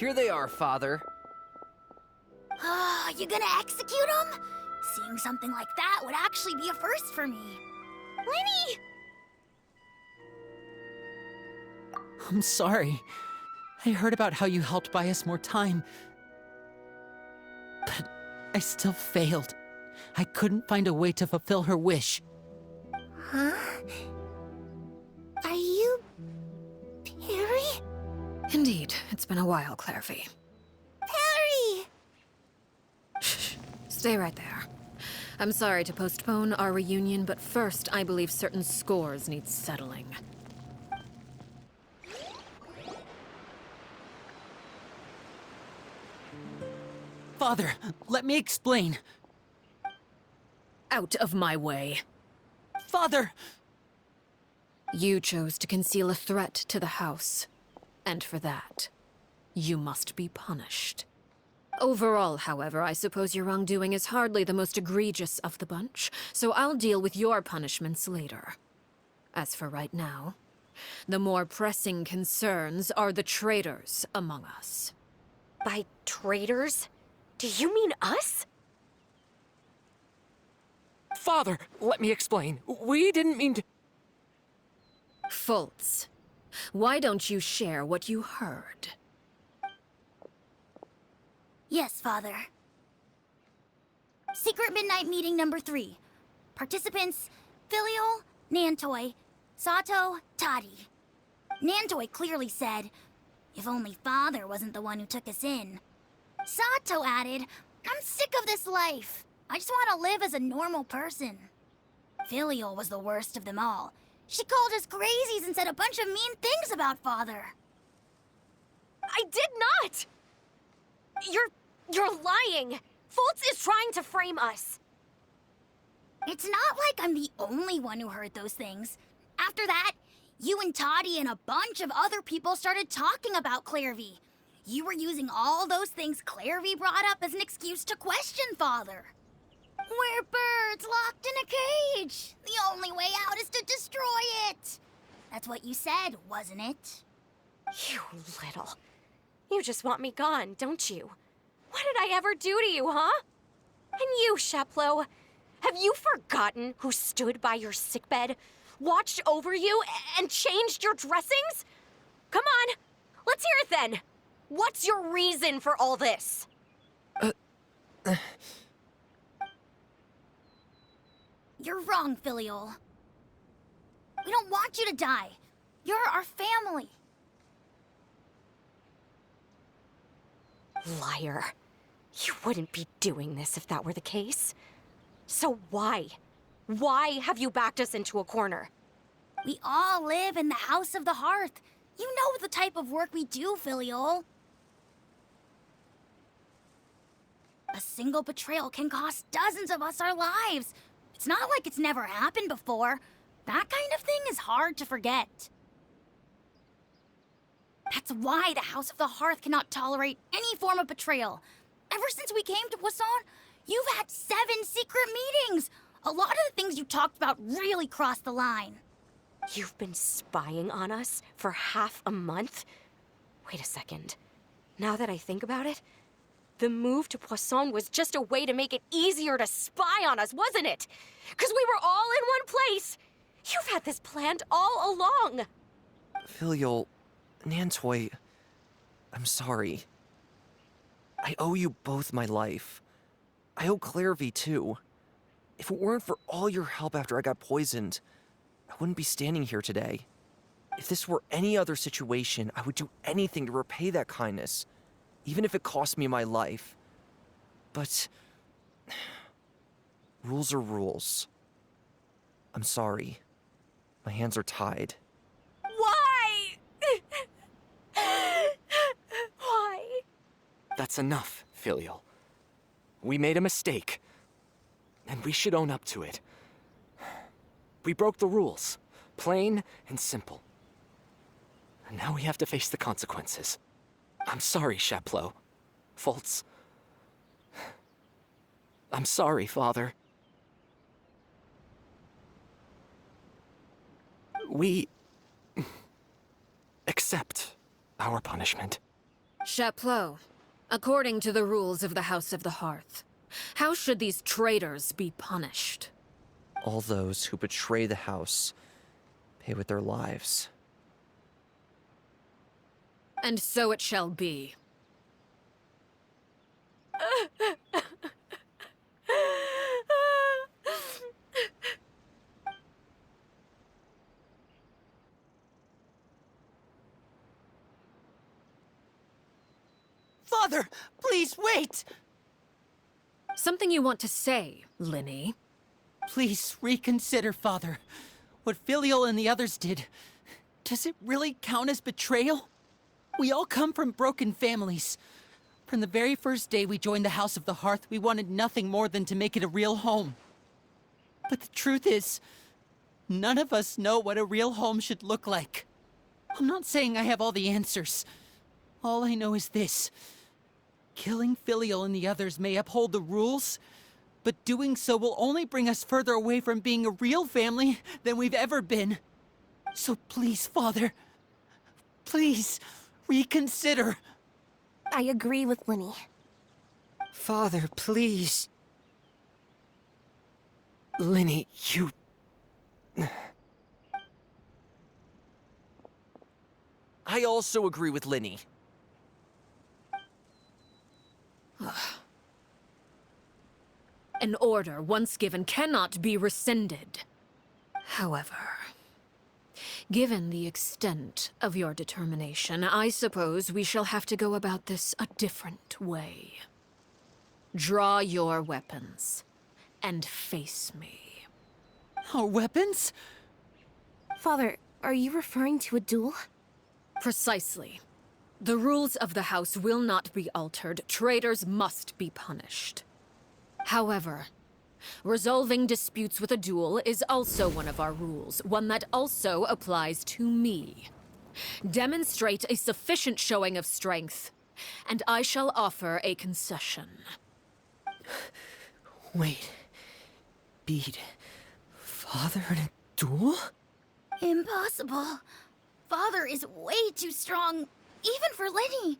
Here they are, Father. You gonna execute him? Seeing something like that would actually be a first for me. Lenny! I'm sorry. I heard about how you helped buy us more time. But I still failed. I couldn't find a way to fulfill her wish. Huh? Are you... Perry? Indeed, it's been a while, Clairvy. Perry! Shh. Stay right there. I'm sorry to postpone our reunion, but first, I believe certain scores need settling. Father, let me explain. Out of my way. Father! You chose to conceal a threat to the house. And for that, you must be punished. Overall, however, I suppose your wrongdoing is hardly the most egregious of the bunch, so I'll deal with your punishments later. As for right now, the more pressing concerns are the traitors among us. By traitors? Do you mean us? Father, let me explain. We didn't mean to... Fultz, why don't you share what you heard? Yes, Father. Secret Midnight Meeting number 3. Participants, Filial, Nantoi, Sato, Tadi. Nantoi clearly said, if only Father wasn't the one who took us in. Sato added, I'm sick of this life. I just want to live as a normal person. Filial was the worst of them all. She called us crazies and said a bunch of mean things about Father. I did not! You're lying! Fultz is trying to frame us. It's not like I'm the only one who heard those things. After that, you and Toddy and a bunch of other people started talking about Clairvy. You were using all those things Clairvy brought up as an excuse to question Father. We're birds locked in a cage. The only way out is to destroy it. That's what you said, wasn't it? You little... You just want me gone, don't you? What did I ever do to you, huh? And you, Sheplo, have you forgotten who stood by your sickbed, watched over you, and changed your dressings? Come on, let's hear it then. What's your reason for all this? You're wrong, Filial. We don't want you to die. You're our family. Liar. You wouldn't be doing this if that were the case. So why? Why have you backed us into a corner? We all live in the House of the Hearth. You know the type of work we do, Filial. A single betrayal can cost dozens of us our lives. It's not like it's never happened before. That kind of thing is hard to forget. That's why the House of the Hearth cannot tolerate any form of betrayal. Ever since we came to Poisson, you've had 7 secret meetings. A lot of the things you talked about really crossed the line. You've been spying on us for half a month? Wait a second. Now that I think about it, the move to Poisson was just a way to make it easier to spy on us, wasn't it? Because we were all in one place. You've had this planned all along. Filial, Nantoi, I'm sorry. I owe you both my life. I owe Clairvy too. If it weren't for all your help after I got poisoned, I wouldn't be standing here today. If this were any other situation, I would do anything to repay that kindness, even if it cost me my life. But rules are rules. I'm sorry. My hands are tied. Why? Why? That's enough, Filial. We made a mistake, and we should own up to it. We broke the rules, plain and simple. And now we have to face the consequences. I'm sorry, Sheplo. Fultz. I'm sorry, Father. We accept our punishment. Chaplot, according to the rules of the House of the Hearth, how should these traitors be punished? All those who betray the house pay with their lives. And so it shall be. Father, please wait! Something you want to say, Linny? Please reconsider, Father. What Filial and the others did, does it really count as betrayal? We all come from broken families. From the very first day we joined the House of the Hearth, we wanted nothing more than to make it a real home. But the truth is, none of us know what a real home should look like. I'm not saying I have all the answers. All I know is this. Killing Filial and the others may uphold the rules, but doing so will only bring us further away from being a real family than we've ever been. So please, Father, please, reconsider. I agree with Linny. Father, please. Linny, you... I also agree with Linny. An order once given cannot be rescinded. However, given the extent of your determination, I suppose we shall have to go about this a different way. Draw your weapons and face me. Our weapons? Father, are you referring to a duel? Precisely. The rules of the House will not be altered. Traitors must be punished. However, resolving disputes with a duel is also one of our rules, one that also applies to me. Demonstrate a sufficient showing of strength, and I shall offer a concession. Wait. Beat Father in a duel? Impossible. Father is way too strong, even for Lenny.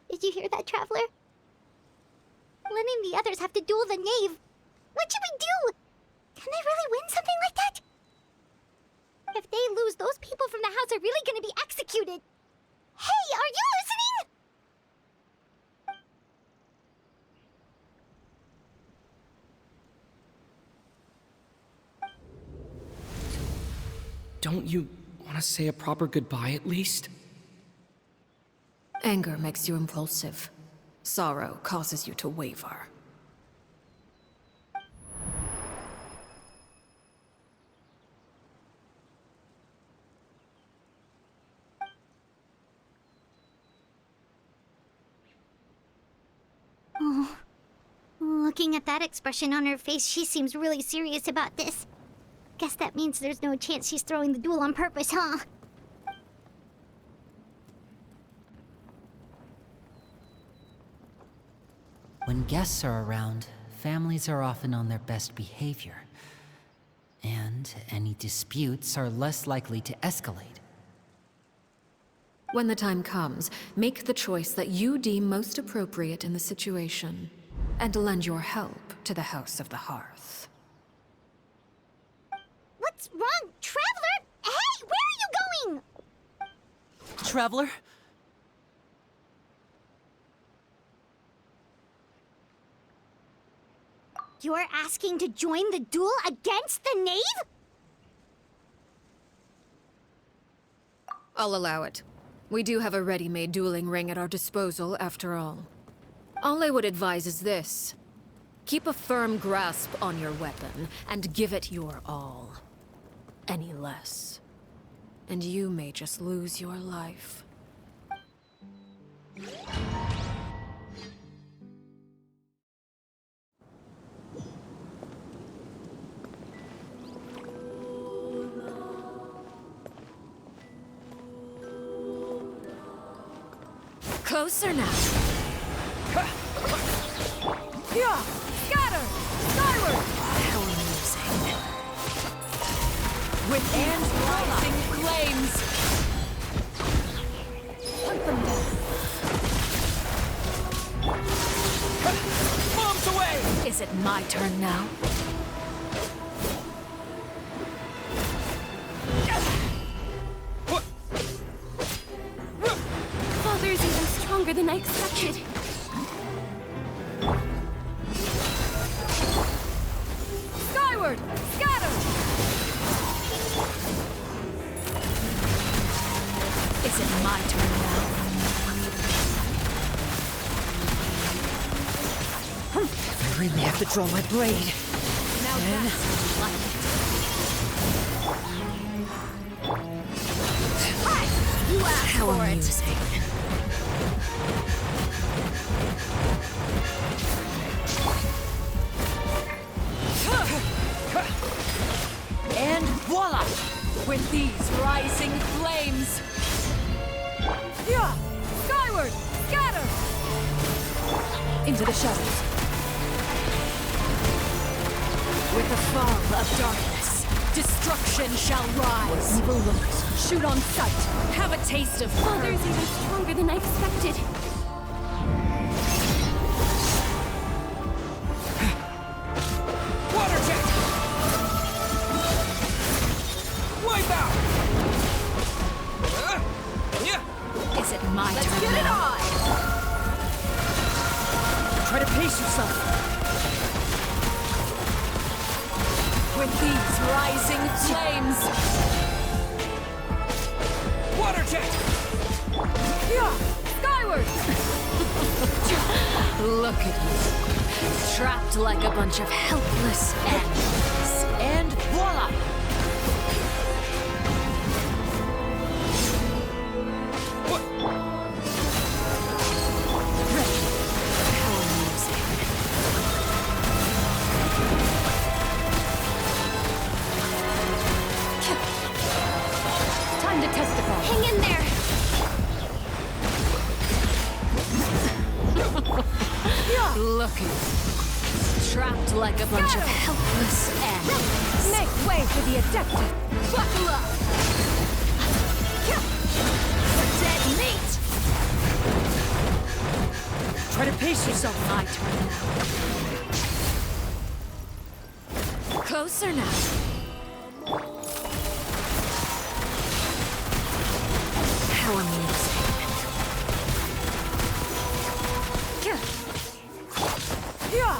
Did you hear that, Traveler? Lenny and the others have to duel the knave. What should we do? Can they really win something like that? If they lose, those people from the house are really gonna be executed. Hey, are you listening? Don't you want to say a proper goodbye at least? Anger makes you impulsive. Sorrow causes you to waver. Oh. Looking at that expression on her face, she seems really serious about this. Guess that means there's no chance she's throwing the duel on purpose, huh? When guests are around, families are often on their best behavior. And any disputes are less likely to escalate. When the time comes, make the choice that you deem most appropriate in the situation, and lend your help to the House of the Hearth. What's wrong, Traveler? Hey, where are you going? Traveler? You're asking to join the duel against the knave? I'll allow it. We do have a ready-made dueling ring at our disposal, after all. All I would advise is this. Keep a firm grasp on your weapon, and give it your all. Any less, and you may just lose your life. Closer now. Yeah! Scatter! Skyward! How amusing. With hands rising flames. Hunt them down. Bombs away! Is it my turn now? Father's even stronger than I expected. Skyward! Scatter! Is it my turn now? I really have to draw my blade. Now that's like it. You asked How for it! amusing. And voila! With these rising flames. Yeah! Skyward! Scatter! Into the shadows. With the fall of darkness, destruction shall rise. Evil looks, shoot on sight. Have a taste of Father's even stronger than I expected. Water jet! Wipe out! Yeah! Is it my turn Get it now? on! Try to pace yourself. With these rising flames. Water jet! Yeah! Skyward! Look at you. Trapped like a bunch of helpless animals. And voila! What? How amusing. Time to testify. Hang in there! Look at you. Trapped like a bunch of helpless animals. Make way for the adepted. Buckle up! For dead meat! Try to pace yourself. My turn now. Closer now. How amusing. Yeah!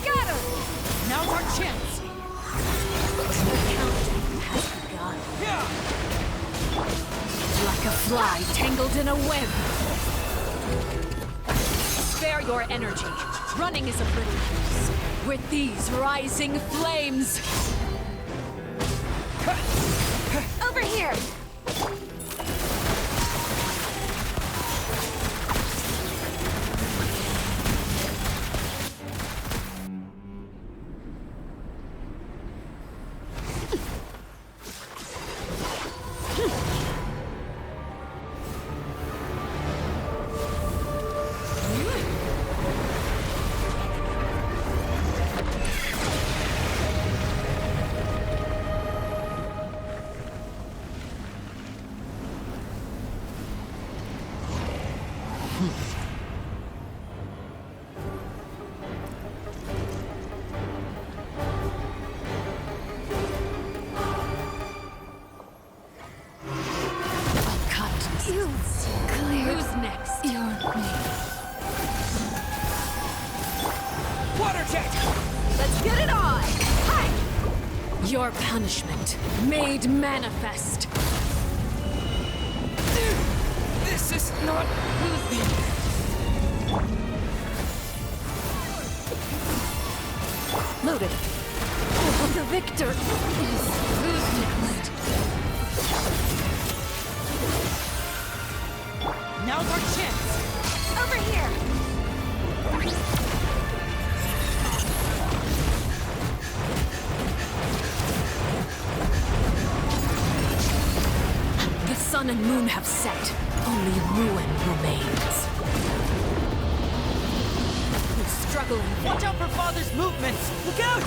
Scatter! Now's our chance. The countdown has begun. Yeah! Like a fly tangled in a web. Spare your energy. Running is of little use. With these rising flames. Over here! Who's next? Water jet! Let's get it on! Hi! Your punishment made manifest. This is not... Who's next? Loaded. The victor is... Who's next? Now's our chance. Over here! The sun and moon have set. Only ruin remains. He's struggling. Watch out for Father's movements! Look out!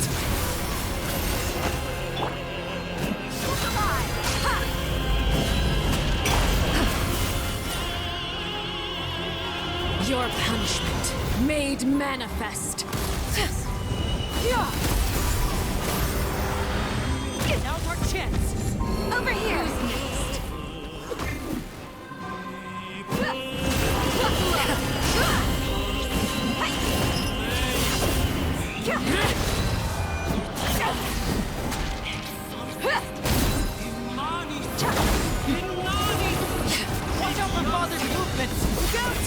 Your punishment made manifest. Now's our chance! Over here! Watch out for Father's movements! Look out!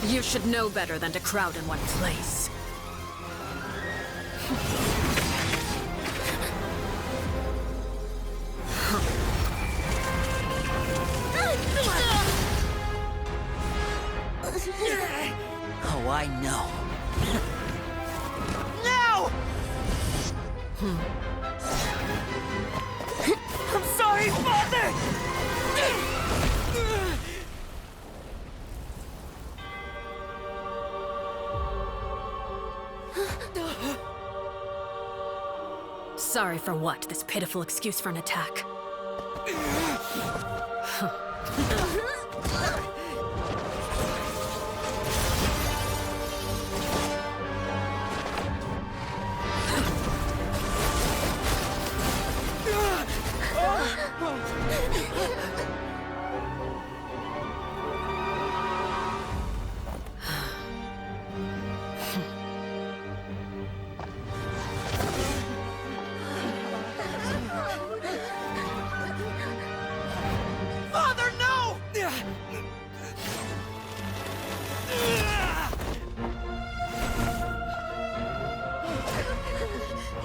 You should know better than to crowd in one place. Oh, I know. Now! I'm sorry, Father! Sorry for what? This pitiful excuse for an attack. Father, no!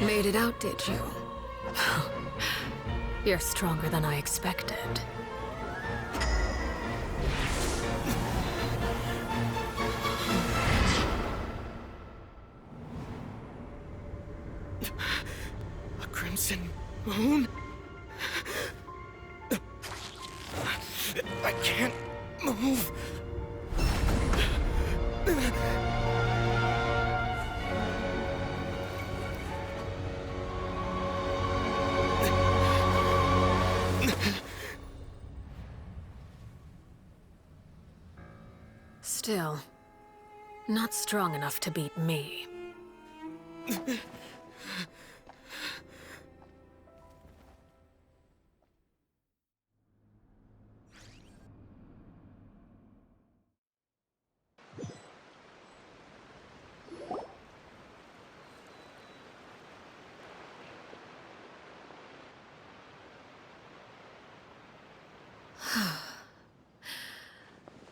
Made it out, did you? You're stronger than I expected. A crimson moon? I can't move. Still, not strong enough to beat me.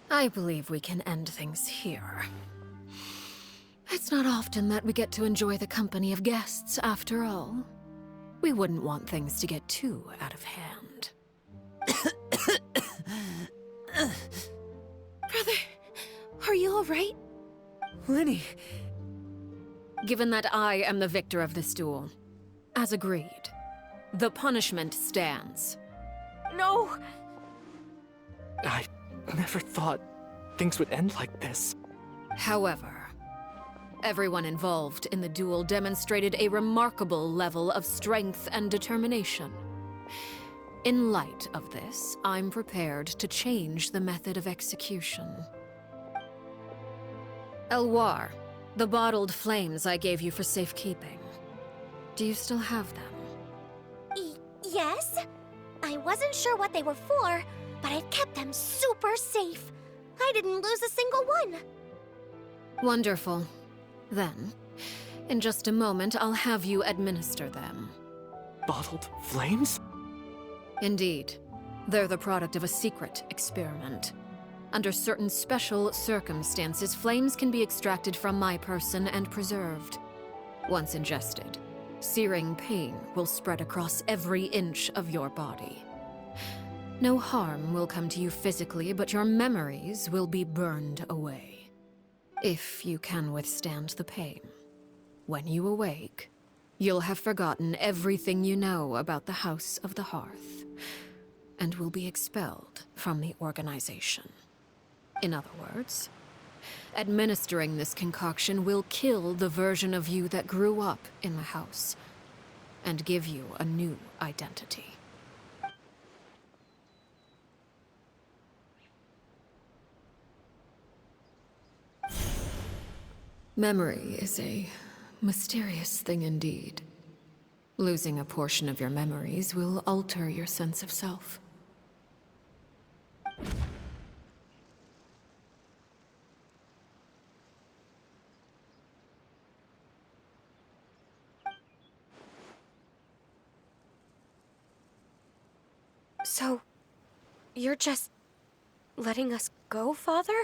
I believe we can end things here. It's not often that we get to enjoy the company of guests, after all. We wouldn't want things to get too out of hand. Brother, are you alright? Lenny, Given that I am the victor of this duel, as agreed, the punishment stands. No! I never thought things would end like this. However, everyone involved in the duel demonstrated a remarkable level of strength and determination. In light of this, I'm prepared to change the method of execution. Elwar, the bottled flames I gave you for safekeeping. Do you still have them? Yes? I wasn't sure what they were for, but I've kept them super safe. I didn't lose a single one. Wonderful. Then, in just a moment, I'll have you administer them. Bottled flames? Indeed. They're the product of a secret experiment. Under certain special circumstances, flames can be extracted from my person and preserved. Once ingested, searing pain will spread across every inch of your body. No harm will come to you physically, but your memories will be burned away. If you can withstand the pain. When you awake, you'll have forgotten everything you know about the House of the Hearth, and will be expelled from the organization. In other words, administering this concoction will kill the version of you that grew up in the house, and give you a new identity. Memory is a mysterious thing indeed. Losing a portion of your memories will alter your sense of self. So, you're just letting us go, Father?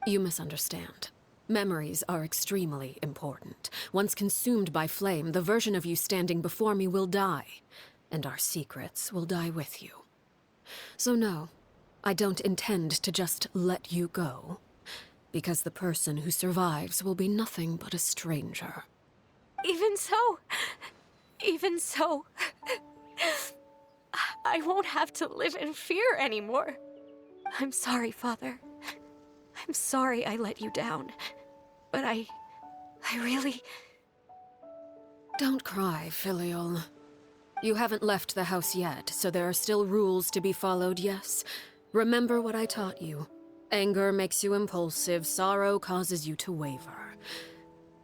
You misunderstand. Memories are extremely important. Once consumed by flame, the version of you standing before me will die, and our secrets will die with you. So no, I don't intend to just let you go, because the person who survives will be nothing but a stranger. Even so, I won't have to live in fear anymore. I'm sorry, Father. I'm sorry I let you down. But I really... Don't cry, Filial. You haven't left the house yet, so there are still rules to be followed, yes? Remember what I taught you. Anger makes you impulsive, sorrow causes you to waver.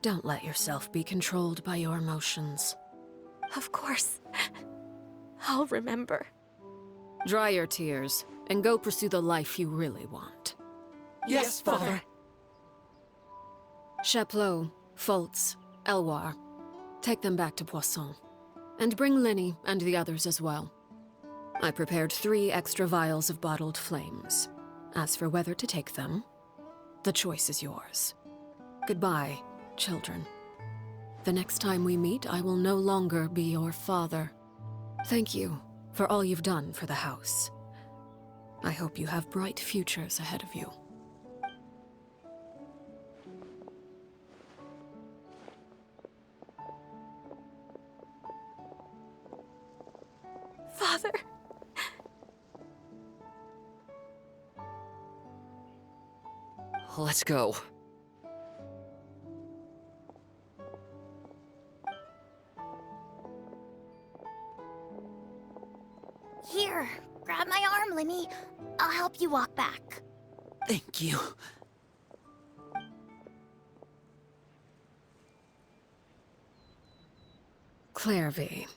Don't let yourself be controlled by your emotions. Of course. I'll remember. Dry your tears, and go pursue the life you really want. Yes, Father. Chaplot, Foltz, Elwar. Take them back to Poisson. And bring Linny and the others as well. I prepared 3 extra vials of bottled flames. As for whether to take them, the choice is yours. Goodbye, children. The next time we meet, I will no longer be your father. Thank you for all you've done for the house. I hope you have bright futures ahead of you. Father. Let's go. Here, grab my arm, Linny. I'll help you walk back. Thank you. Clairvy.